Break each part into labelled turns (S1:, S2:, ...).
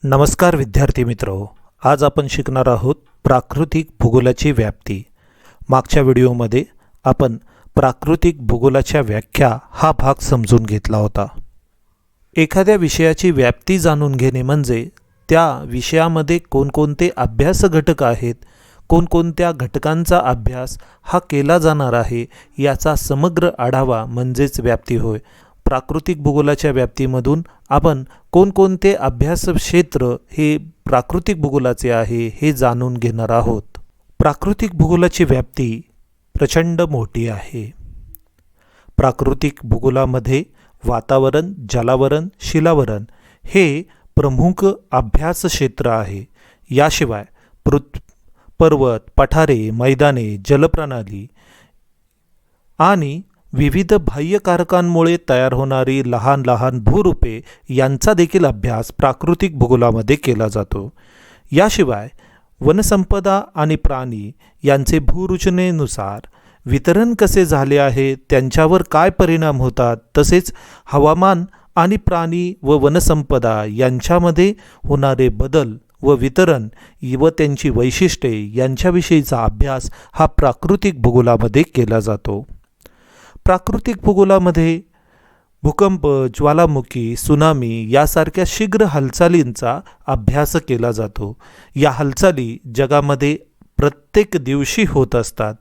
S1: नमस्कार विद्यार्थी मित्र, आज आपण शिकणार आहोत प्राकृतिक भूगोलाची व्याप्ती। मागच्या व्हिडिओमध्ये आपण प्राकृतिक भूगोलाच्या व्याख्या हा भाग समजून घेतला होता। एखाद्या विषयाची व्याप्ती जाणून घेणे म्हणजे त्या विषयामध्ये कोणकोणते अभ्यास घटक आहेत, कोणकोणत्या घटकांचा अभ्यास हा केला जाणार आहे याचा समग्र आढावा म्हणजेच व्याप्ती होय। प्राकृतिक भूगोलाच्या व्याप्तीमधून आपण कोणकोणते अभ्यास क्षेत्र हे प्राकृतिक भूगोलाचे आहे हे जाणून घेणार आहोत। प्राकृतिक भूगोलाची व्याप्ती प्रचंड मोठी आहे। प्राकृतिक भूगोलामध्ये वातावरण, जलावरण, शिलावरण हे प्रमुख अभ्यास क्षेत्र आहे। याशिवाय पर्वत, पठारे, मैदाने, जलप्रणाली आणि विविध बाह्य कारकांमुळे तयार होणारी लहान लहान भूरूपे यांचा देखील अभ्यास प्राकृतिक भूगोलामध्ये केला जातो। याशिवाय वनसंपदा आणि प्राणी यांचे भूरचनेनुसार वितरण कसे झाले आहे, त्यांच्यावर काय परिणाम होतात, तसेच हवामान आणि प्राणी व वनसंपदा यांच्यामध्ये होणारे बदल व वितरण व त्यांची वैशिष्ट्ये यांच्याविषयीचा अभ्यास हा प्राकृतिक भूगोलामध्ये केला जातो। प्राकृतिक भूगोलामध्ये भूकंप, ज्वालामुखी, सुनामी यासारख्या शीघ्र हालचालींचा अभ्यास केला जातो। या हालचाली जगामध्ये प्रत्येक दिवशी होत असतात।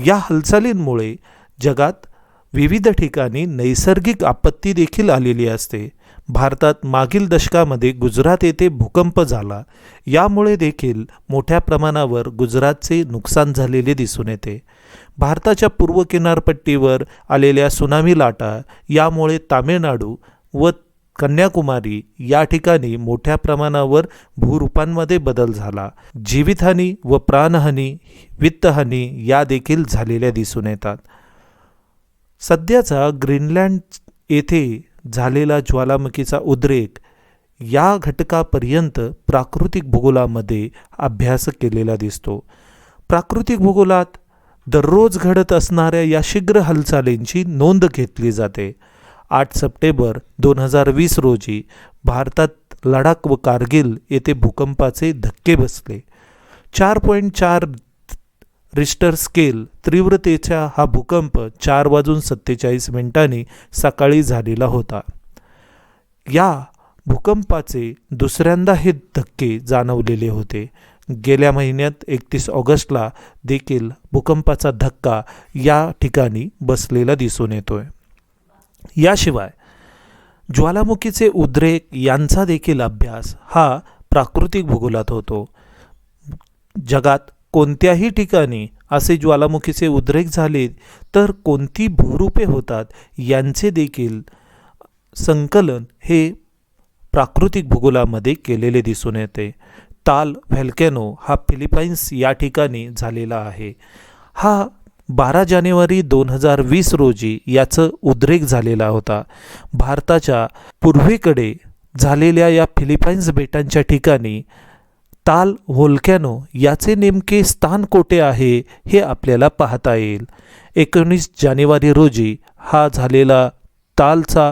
S1: या हालचालींमुळे जगात विविध ठिकाणी नैसर्गिक आपत्ती देखील आलेली असते। भारतात मागील दशकामध्ये गुजरात येथे भूकंप झाला, यामुळे देखील मोठ्या प्रमाणावर गुजरातचे नुकसान झालेले दिसून येते। भारताच्या पूर्व किनारपट्टीवर आलेल्या सुनामी लाटा यामुळे तामिळनाडू व कन्याकुमारी या ठिकाणी मोठ्या प्रमाणावर भूरूपांमध्ये बदल झाला। जीवितहानी व प्राणहानी, वित्तहानी या देखील झालेल्या दिसून येतात। सध्याचा ग्रीनलँड येथे झालेला ज्वालामुखीचा उद्रेक या घटकापर्यंत प्राकृतिक भूगोलामध्ये अभ्यास केलेला दिसतो। प्राकृतिक भूगोलात दररोज घडत असणाऱ्या या शीघ्र हालचालींची नोंद घेतली जाते। 8 सप्टेंबर 2020 रोजी भारतात लडाख व कारगिल येथे भूकंपाचे धक्के बसले। 4.4 रिश्टर स्केल तीव्रतेचा हा भूकंप 4:47 सकाळी झालेला होता। या भूकंपाचे दुसऱ्यांदा हे धक्के जाणवलेले होते। गेल्या महिन्यात 31 ऑगस्टला देखील भूकंपाचा धक्का या ठिकाणी बसलेला दिसून येतोय। याशिवाय ज्वालामुखीचे उद्रेक यांचा देखील अभ्यास हा प्राकृतिक भूगोलात होतो। जगात कोणत्याही ठिकाणी असे ज्वालामुखीचे उद्रेक झाले तर कोणती भूरूपे होतात यांचे देखील संकलन हे प्राकृतिक भूगोलामध्ये केलेले दिसून येते। ताल व्हॉल्कॅनो हा फिलिपाईन्स या ठिकाणी झालेला आहे। हा 12 जानेवारी 2020 रोजी याचं उद्रेक झालेला होता। भारताच्या पूर्वेकडे झालेल्या या फिलिपाईन्स बेटांच्या ठिकाणी ताल व्होल्कॅनो याचे नेमके स्थान कोठे आहे हे आपल्याला पाहता येईल। 19 जानेवारी रोजी हा झालेला तालचा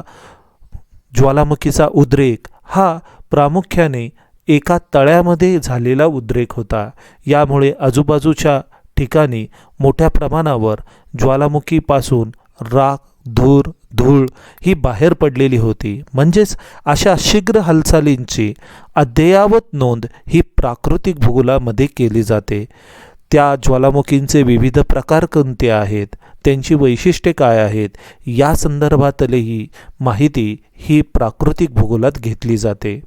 S1: ज्वालामुखीचा उद्रेक हा प्रामुख्याने एका तळ्यामध्ये झालेला उद्रेक होता। यामुळे आजूबाजूच्या ठिकाणी मोठ्या प्रमाणावर ज्वालामुखीपासून राख, धूळ ही बाहेर पडलेली होती। म्हणजेच अशा शीघ्र हालचालींची अद्ययावत नोंद ही प्राकृतिक भूगोलामध्ये केली जाते। त्या ज्वालामुखींचे विविध प्रकार कोणते आहेत, त्यांची वैशिष्ट्ये काय आहेत या संदर्भातली माहिती ही प्राकृतिक भूगोलात घेतली जाते।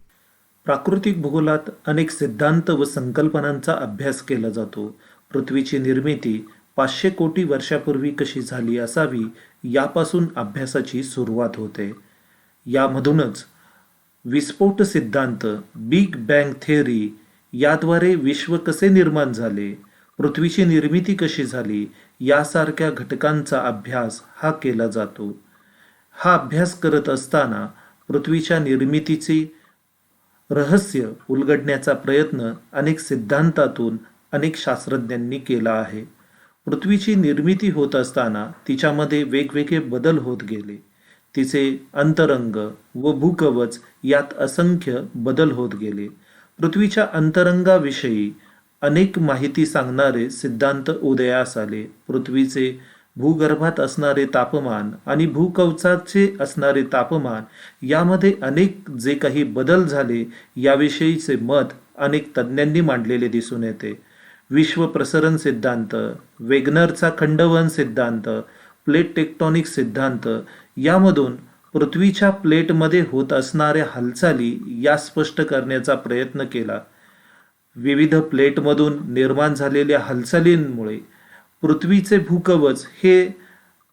S1: प्राकृतिक भूगोलात अनेक सिद्धांत व संकल्पनांचा अभ्यास केला जातो। पृथ्वीची निर्मिती 500 कोटी वर्षापूर्वी कशी झाली असावी यापासून अभ्यासाची सुरुवात होते। यामधूनच विस्फोट सिद्धांत, बिग बँग थिअरी याद्वारे विश्व कसे निर्माण झाले, पृथ्वीची निर्मिती कशी झाली यासारख्या घटकांचा अभ्यास हा केला जातो। हा अभ्यास करत असताना पृथ्वीच्या निर्मितीचे रहस्य उलगडण्याचा प्रयत्न अनेक सिद्धांतातून अनेक शास्त्रज्ञांनी केला आहे। पृथ्वीची निर्मिती होत असताना तिच्यामध्ये वेगवेगळे बदल होत गेले। तिचे अंतरंग व भूकवच यात असंख्य बदल होत गेले. पृथ्वीच्या अंतरंगाविषयी अनेक माहिती सांगणारे सिद्धांत उदयास आले. पृथ्वीचे भूगर्भात असणारे तापमान आणि भूकवचाचे असणारे तापमान यामध्ये अनेक जे काही बदल झाले याविषयीचे मत अनेक तज्ज्ञांनी मांडलेले दिसून येते. विश्व प्रसरण सिद्धांत, वेगनरचा खंडवहन सिद्धांत, प्लेट टेक्टॉनिक सिद्धांत यामधून पृथ्वीच्या प्लेटमध्ये होत असणाऱ्या हालचाली या स्पष्ट करण्याचा प्रयत्न केला. विविध प्लेटमधून निर्माण झालेल्या हालचालींमुळे पृथ्वीचे भूकवच हे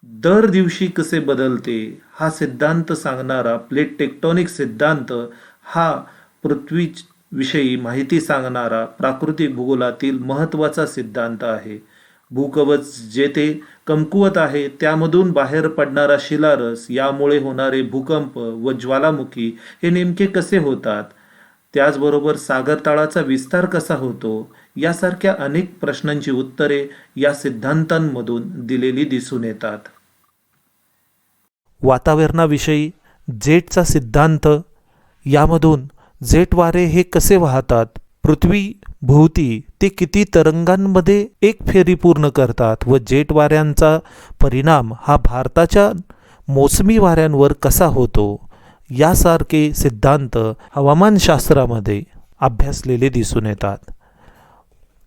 S1: दर दिवशी कसे बदलते हा सिद्धांत सांगणारा प्लेट टेक्टॉनिक सिद्धांत हा पृथ्वी विषयी माहिती सांगणारा प्राकृतिक भूगोलातील महत्त्वाचा सिद्धांत आहे. भूकवच जेथे कमकुवत आहे त्यामधून बाहेर पडणारा शिलारस, यामुळे होणारे भूकंप व ज्वालामुखी हे नेमके कसे होतात, त्याचबरोबर सागर तळाचा विस्तार कसा होतो, यासारख्या अनेक प्रश्नांची उत्तरे या सिद्धांतांमधून दिलेली दिसून येतात.
S2: वातावरणाविषयी जेटचा सिद्धांत, यामधून जेट वारे हे कसे वाहतात, पृथ्वी भोवती ते किती तरंगांमध्ये एक फेरी पूर्ण करतात व जेट वाऱ्यांचा परिणाम हा भारताच्या मोसमी वाऱ्यांवर कसा होतो, यासारखे सिद्धांत हवामानशास्त्रामध्ये अभ्यासलेले दिसून येतात.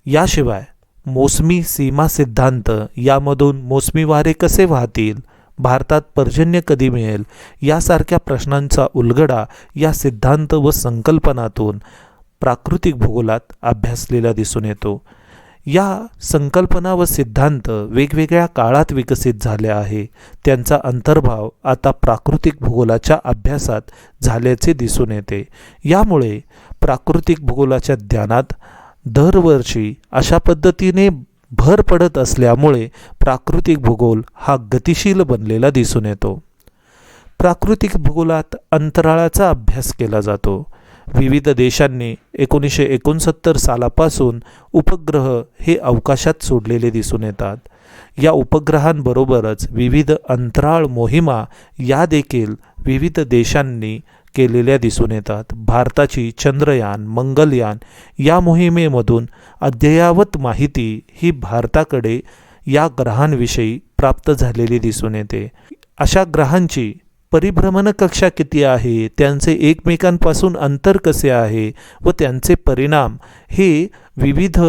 S2: याशिवाय मोसमी सीमा सिद्धांत, यामधून मोसमी वारे कसे वाहतील, भारतात पर्जन्य कधी मिळेल, यासारख्या प्रश्नांचा उलगडा या सिद्धांत व संकल्पनातून प्राकृतिक भूगोलात अभ्यासलेला दिसून येतो. या संकल्पना व सिद्धांत वेगवेगळ्या काळात विकसित झाले आहे. त्यांचा अंतर्भाव आता प्राकृतिक भूगोलाच्या अभ्यासात झाल्याचे दिसून येते. यामुळे प्राकृतिक भूगोलाच्या ज्ञानात दरवर्षी अशा पद्धतीने भर पडत असल्यामुळे प्राकृतिक भूगोल हा गतिशील बनलेला दिसून येतो. प्राकृतिक भूगोलात अंतराळाचा अभ्यास केला जातो. विविध देशांनी 1969 सालापासून उपग्रह हे अवकाशात सोडलेले दिसून येतात. या उपग्रहांबरोबरच विविध अंतराळ मोहिमा या देखील विविध देशांनी केलेल्या दिसून येतात. भारताची चंद्रयान, मंगलयान या मोहिमेमधून अद्ययावत माहिती ही भारताकडे या ग्रहांविषयी प्राप्त झालेली दिसून येते. अशा ग्रहांची परिभ्रमण कक्षा किती आहे, त्यांचे एकमेकांपासून अंतर कसे आहे व त्यांचे परिणाम हे विविध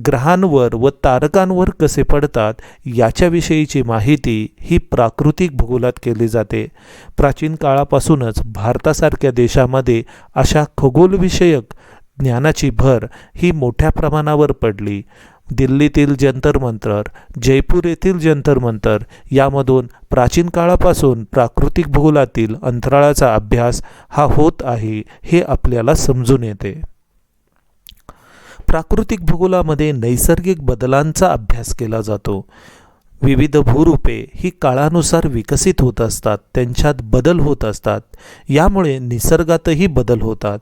S2: ग्रहांवर व तारकांवर कसे पडतात, याच्याविषयीची माहिती ही प्राकृतिक भूगोलात केली जाते. प्राचीन काळापासूनच भारतासारख्या देशामध्ये अशा खगोलविषयक ज्ञानाची भर ही मोठ्या प्रमाणावर पडली. दिल्लीतील जंतर मंतर, जयपूर येथील जंतर मंतर यामधून प्राचीन काळापासून प्राकृतिक भूगोलातील अंतराळाचा अभ्यास हा होत आहे हे आपल्याला समजून येते. प्राकृतिक भूगोलामध्ये नैसर्गिक बदलांचा अभ्यास केला जातो. विविध भूरूपे ही काळानुसार विकसित होत असतात, त्यांच्यात बदल होत असतात. यामुळे निसर्गातही बदल होतात.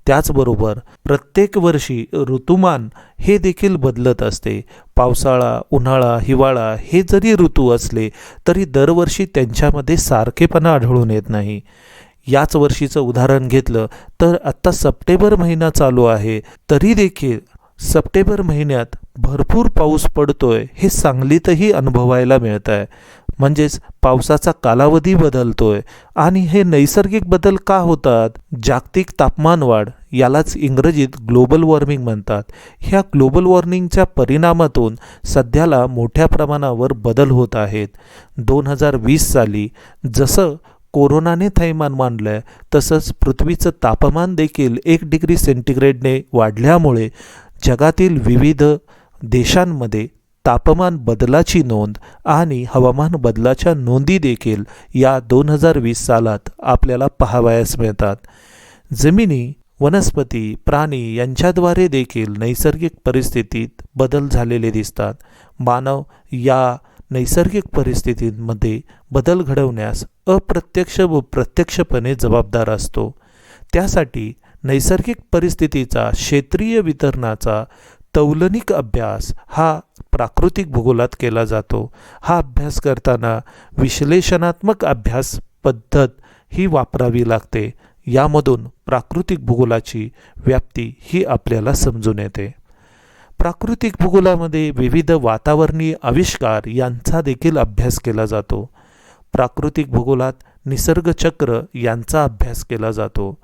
S2: त्याचबरोबर प्रत्येक वर्षी ऋतुमान हे देखील बदलत असते. पावसाळा, उन्हाळा, हिवाळा हे जरी ऋतू असले तरी दरवर्षी त्यांच्यामध्ये सारखेपणा आढळून येत नाही. याच वर्षीचं उदाहरण घेतलं तर आत्ता सप्टेंबर महिना चालू आहे, तरी देखील सप्टेंबर महिन्यात भरपूर पाऊस पडतोय हे सांगलीतही अनुभवायला मिळत आहे. म्हणजेच पावसाचा कालावधी बदलतोय. आणि हे नैसर्गिक बदल का होतात? जागतिक तापमान वाढ, यालाच इंग्रजीत ग्लोबल वॉर्मिंग म्हणतात. ह्या ग्लोबल वॉर्मिंगच्या परिणामातून सध्याला मोठ्या प्रमाणावर बदल होत आहेत. 2020 साली जसं कोरोनाने थैमान मानलं तसंच पृथ्वीचं तापमान देखील 1 डिग्री सेंटीग्रेडने वाढल्यामुळे जगातील विविध देशांमध्ये तापमान बदलाची नोंद आणि हवामान बदलाच्या नोंदी देखील या 2020 सालात आपल्याला पाहावयास मिळतात. जमिनी, वनस्पती, प्राणी यांच्याद्वारे देखील नैसर्गिक परिस्थितीत बदल झालेले दिसतात. मानव या नैसर्गिक परिस्थितींमध्ये बदल घडवण्यास अप्रत्यक्ष व प्रत्यक्षपणे जबाबदार असतो. त्यासाठी नैसर्गिक परिस्थितीचा क्षेत्रीय वितरणाचा तौलनिक अभ्यास हा प्राकृतिक भूगोलात केला जातो. हा अभ्यास करताना विश्लेषणात्मक अभ्यास पद्धत ही वापरावी लागते. यामधून प्राकृतिक भूगोलाची व्याप्ती ही आपल्याला समजून येते. प्राकृतिक भूगोलामध्ये विविध वातावरणीय आविष्कार यांचा देखील अभ्यास केला जातो. प्राकृतिक भूगोलात निसर्गचक्र यांचा अभ्यास केला जातो.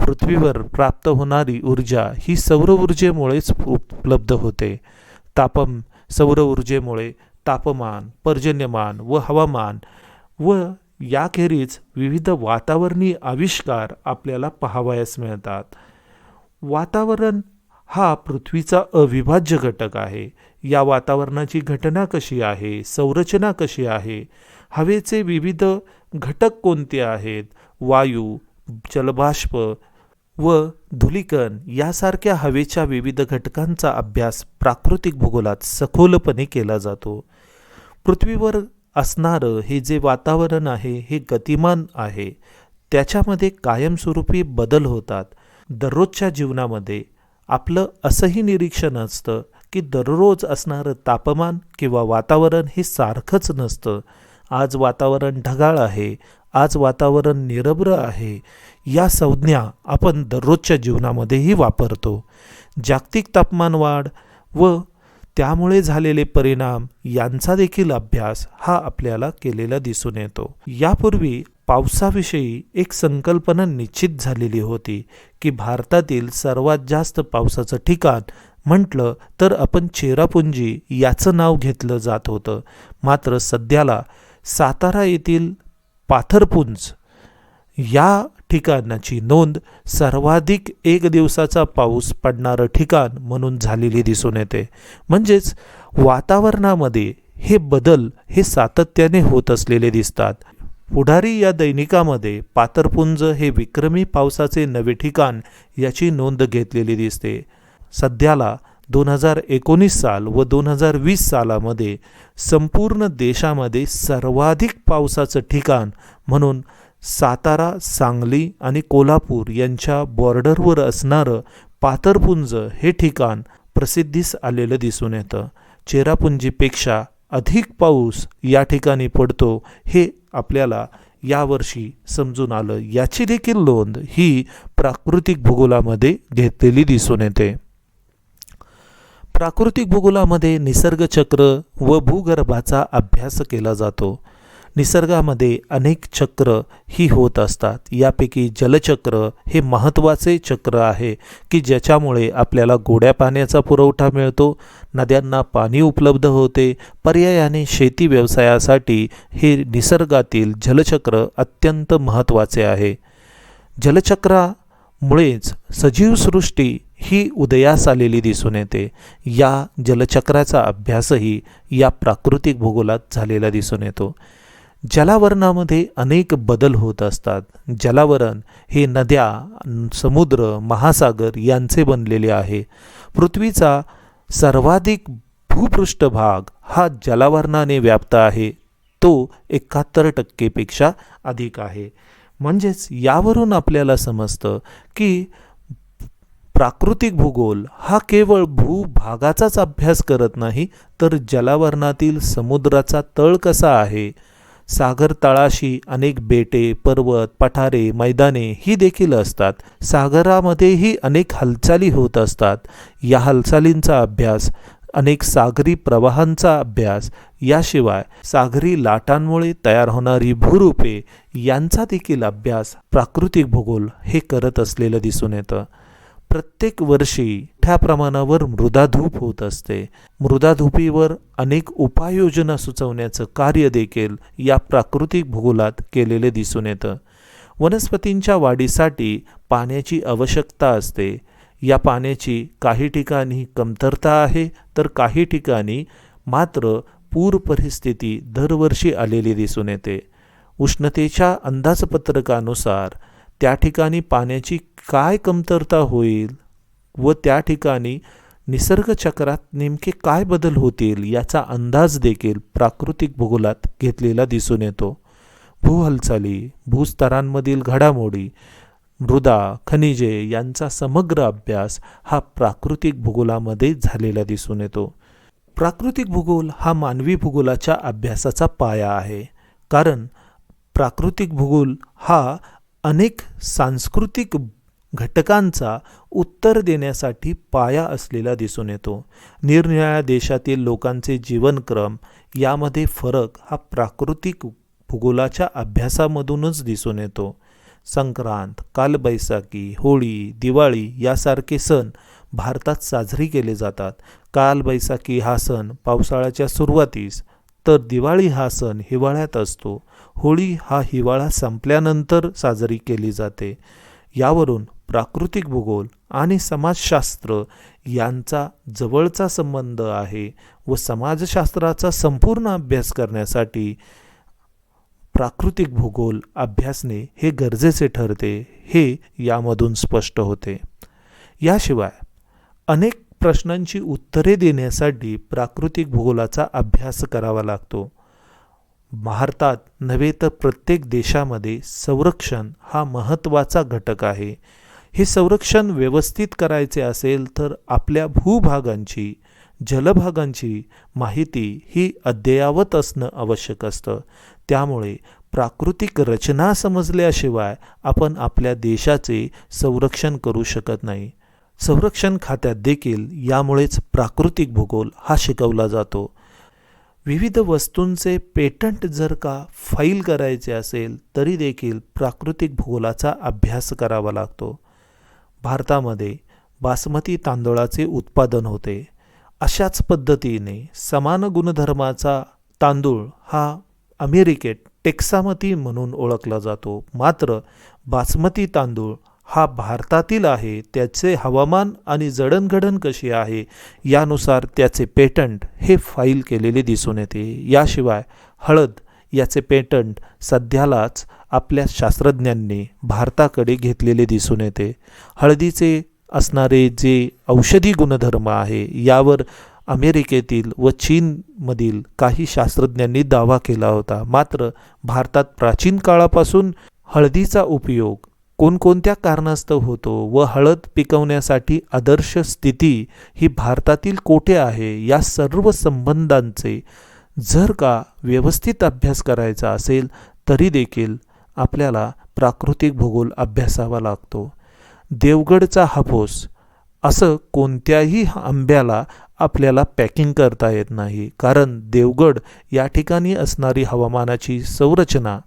S2: पृथ्वीवर प्राप्त होणारी ऊर्जा ही सौर ऊर्जेमुळेच उपलब्ध होते. सौर ऊर्जेमुळे तापमान, पर्जन्यमान व हवामान व याखेरीज विविध वातावरणीय आविष्कार आपल्याला पाहावयास मिळतात. वातावरण हा पृथ्वीचा अविभाज्य घटक आहे. या वातावरणाची घटना कशी आहे, संरचना कशी आहे, हवेचे विविध घटक कोणते आहेत, वायू, जलबाष्प व धूलिकण यासारख्या हवेच्या विविध घटकांचा अभ्यास प्राकृतिक भूगोलात सखोलपणे केला जातो. पृथ्वीवर असणारं हे जे वातावरण आहे हे गतिमान आहे. त्याच्यामध्ये कायमस्वरूपी बदल होतात. दररोजच्या जीवनामध्ये आपलं असंही निरीक्षण असतं की दररोज असणारं तापमान किंवा वातावरण हे सारखंच नसतं. आज वातावरण ढगाळ आहे, आज वातावरण निरभ्र आहे, या संज्ञा आपण दररोजच्या जीवनामध्येही वापरतो. जागतिक तापमान वाढ व त्यामुळे झालेले परिणाम यांचा देखील अभ्यास हा आपल्याला केलेला दिसून येतो. यापूर्वी पावसाविषयी एक संकल्पना निश्चित झालेली होती की भारतातील सर्वात जास्त पावसाचं ठिकाण म्हटलं तर आपण चेरापुंजी याचं नाव घेतलं जात होतं. मात्र सध्याला सातारा येथील पाथरपुंज या ठिकाणाची नोंद सर्वाधिक एक दिवसाचा पाऊस पडणारं ठिकाण म्हणून झालेली दिसून येते. म्हणजेच वातावरणामध्ये हे बदल हे सातत्याने होत असलेले दिसतात. पुढारी या दैनिकामध्ये पाथरपुंज हे विक्रमी पावसाचे नवे ठिकाण याची नोंद घेतलेली दिसते. सध्याला 2019 साल व 2020 सालामध्ये संपूर्ण देशामध्ये सर्वाधिक पावसाचं ठिकाण म्हणून सातारा, सांगली आणि कोल्हापूर यांच्या बॉर्डरवर असणारं पाथरपुंज हे ठिकाण प्रसिद्धीस आलेलं दिसून येतं. चेरापुंजीपेक्षा अधिक पाऊस या ठिकाणी पडतो हे आपल्याला यावर्षी समजून आलं. याची देखील नोंद ही प्राकृतिक भूगोलामध्ये घेतलेली दिसून येते. प्राकृतिक भूगोलामध्ये निसर्गचक्र व भूगर्भाचा अभ्यास केला जातो. निसर्गामध्ये अनेक चक्र ही होत असतात. यापैकी जलचक्र हे महत्त्वाचे चक्र आहे की ज्याच्यामुळे आपल्याला गोड्या पाण्याचा पुरवठा मिळतो, नद्यांना पाणी उपलब्ध होते. पर्यायाने शेती व्यवसायासाठी हे निसर्गातील जलचक्र अत्यंत महत्त्वाचे आहे. जलचक्रामुळेच सजीवसृष्टी ही उदयास आलेली दिसून येते. या जलचक्राचा अभ्यासही या प्राकृतिक भूगोलात झालेला दिसून येतो. जलावरणामध्ये अनेक बदल होत असतात. जलावरण हे नद्या, समुद्र, महासागर यांचे बनलेले आहे. पृथ्वीचा सर्वाधिक भूपृष्ठभाग हा जलावरणाने व्याप्त आहे. तो 71% अधिक आहे. म्हणजेच यावरून आपल्याला समजतं की प्राकृतिक भूगोल हा केवळ भूभागाचाच अभ्यास करत नाही तर जलावरणातील समुद्राचा तळ कसा आहे, सागर तळाशी अनेक बेटे, पर्वत, पठारे, मैदाने ही देखील असतात. सागरामध्येही अनेक हालचाली होत असतात. या हालचालींचा अभ्यास, अनेक सागरी प्रवाहांचा अभ्यास, याशिवाय सागरी लाटांमुळे तयार होणारी भूरूपे यांचा देखील अभ्यास प्राकृतिक भूगोल हे करत असलेलं दिसून येतं. प्रत्येक वर्षी मोठ्या प्रमाणावर मृदाधूप होत असते. मृदाधुपीवर अनेक उपाययोजना सुचवण्याचं कार्य देखील या प्राकृतिक भूगोलात केलेले दिसून येतं. वनस्पतींच्या वाढीसाठी पाण्याची आवश्यकता असते. या पाण्याची काही ठिकाणी कमतरता आहे तर काही ठिकाणी मात्र पूर परिस्थिती दरवर्षी आलेली दिसून येते. उष्णतेच्या अंदाजपत्रकानुसार त्या ठिकाणी पाण्याची काय कमतरता होईल व त्या ठिकाणी निसर्गचक्रात नेमके काय बदल होतील याचा अंदाज देखील प्राकृतिक भूगोलात घेतलेला दिसून येतो. भूहालचाली, भूस्तरांमधील घडामोडी, मृदा, खनिजे यांचा समग्र अभ्यास हा प्राकृतिक भूगोलामध्ये झालेला दिसून येतो. प्राकृतिक भूगोल हा मानवी भूगोलाच्या अभ्यासाचा पाया आहे. कारण प्राकृतिक भूगोल हा अनेक सांस्कृतिक घटकांचा उत्तर देण्यासाठी पाया असलेला दिसून येतो. निरनिराळ्या देशातील लोकांचे जीवनक्रम यामध्ये फरक हा प्राकृतिक भूगोलाच्या अभ्यासामधूनच दिसून येतो. संक्रांत, कालबैसाखी, होळी, दिवाळी यासारखे सण भारतात साजरी केले जातात. कालबैसाखी हा सण पावसाळ्याच्या सुरुवातीस, तर दिवाळी हा सण हिवाळ्यात असतो. होळी हा हिवाळा संपल्यानंतर साजरी केली जाते. यावरून प्राकृतिक भूगोल आणि समाजशास्त्र यांचा जवळचा संबंध आहे व समाजशास्त्राचा संपूर्ण अभ्यास करण्यासाठी प्राकृतिक भूगोल अभ्यासणे हे गरजेचे ठरते, हे यामधून स्पष्ट होते. याशिवाय अनेक प्रश्नांची उत्तरे देण्यासाठी प्राकृतिक भूगोलाचा अभ्यास करावा लागतो. भारतात नव्हे तर प्रत्येक देशामध्ये संरक्षण हा महत्त्वाचा घटक आहे. हे संरक्षण व्यवस्थित करायचे असेल तर आपल्या भूभागांची, जलभागांची माहिती ही अद्ययावत असणं आवश्यक असतं. त्यामुळे प्राकृतिक रचना समजल्याशिवाय आपण आपल्या देशाचे संरक्षण करू शकत नाही. संरक्षण खात्यात देखील यामुळेच प्राकृतिक भूगोल हा शिकवला जातो. विविध वस्तूंचे पेटंट जर का फाईल करायचे असेल तरी देखील प्राकृतिक भूगोलाचा अभ्यास करावा लागतो. भारतामध्ये बासमती तांदळाचे उत्पादन होते. अशाच पद्धतीने समान गुणधर्माचा तांदूळ हा अमेरिकेत टेक्सामती म्हणून ओळखला जातो. मात्र बासमती तांदूळ हा भारतातील आहे. त्याचे हवामान आणि जडणघडण कशी आहे यानुसार त्याचे पेटंट हे फाईल केलेले दिसून येते. याशिवाय हळद याचे पेटंट सध्यालाच आपल्या शास्त्रज्ञांनी भारताकडे घेतलेले दिसून येते. हळदीचे असणारे जे औषधी गुणधर्म आहे यावर अमेरिकेतील व चीनमधील काही शास्त्रज्ञांनी दावा केला होता. मात्र भारतात प्राचीन काळापासून हळदीचा उपयोग कोणकोणत्या कारणास्तव होतो व हळद पिकवण्यासाठी आदर्श स्थिती ही भारतातील कोठे आहे या सर्व संबंधांचे जर का व्यवस्थित अभ्यास करायचा असेल तरी देखील आपल्याला प्राकृतिक भूगोल अभ्यासावा लागतो. देवगडचा हापूस असं कोणत्याही आंब्याला आपल्याला पॅकिंग करता येत नाही, कारण देवगड या ठिकाणी असणारी हवामानाची संरचना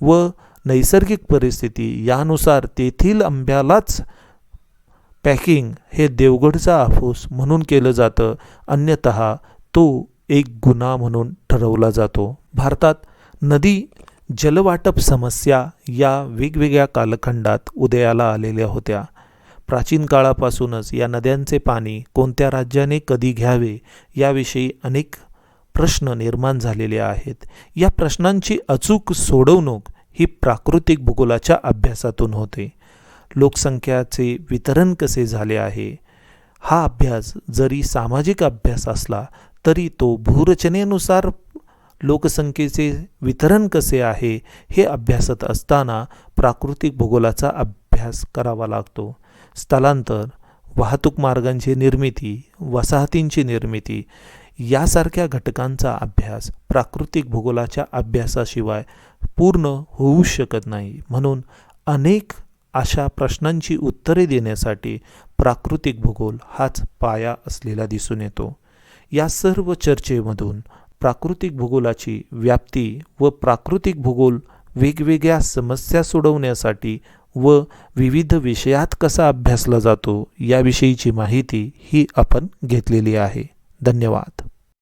S2: व नैसर्गिक परिस्थिती यानुसार तेथील आंब्यालाच पॅकिंग हे देवगडचा हापूस म्हणून केलं जातं, अन्यतः तो एक गुन्हा म्हणून ठरवला जातो. भारतात नदी जलवाटप समस्या या वेगवेगळ्या कालखंडात उदयाला आलेल्या होत्या. प्राचीन काळापासूनच या नद्यांचे पाणी कोणत्या राज्याने कधी घ्यावे याविषयी अनेक प्रश्न निर्माण झालेले आहेत. या प्रश्नांची अचूक सोडवणूक ही प्राकृतिक भूगोलाच्या अभ्यासातून होते. लोकसंख्याचे वितरण कसे झाले आहे हा अभ्यास जरी सामाजिक अभ्यास असला तरी तो भूरचनेनुसार लोकसंख्येचे वितरण कसे आहे हे अभ्यासत असताना प्राकृतिक भूगोलाचा अभ्यास करावा लागतो. स्थलांतर, वाहतूक मार्गांची निर्मिती, वसाहतींची निर्मिती यासारख्या घटकांचा अभ्यास प्राकृतिक भूगोलाच्या अभ्यासाशिवाय पूर्ण होऊ शकत नाही. म्हणून अनेक अशा प्रश्नांची उत्तरे देण्यासाठी प्राकृतिक भूगोल हाच पाया असलेला दिसून येतो. या सर्व चर्चेमधून प्राकृतिक भूगोलाची व्याप्ती व प्राकृतिक भूगोल वेगवेगळ्या समस्या सोडवण्यासाठी व विविध विषयात कसा अभ्यासला जातो याविषयीची माहिती ही आपण घेतलेली आहे. धन्यवाद.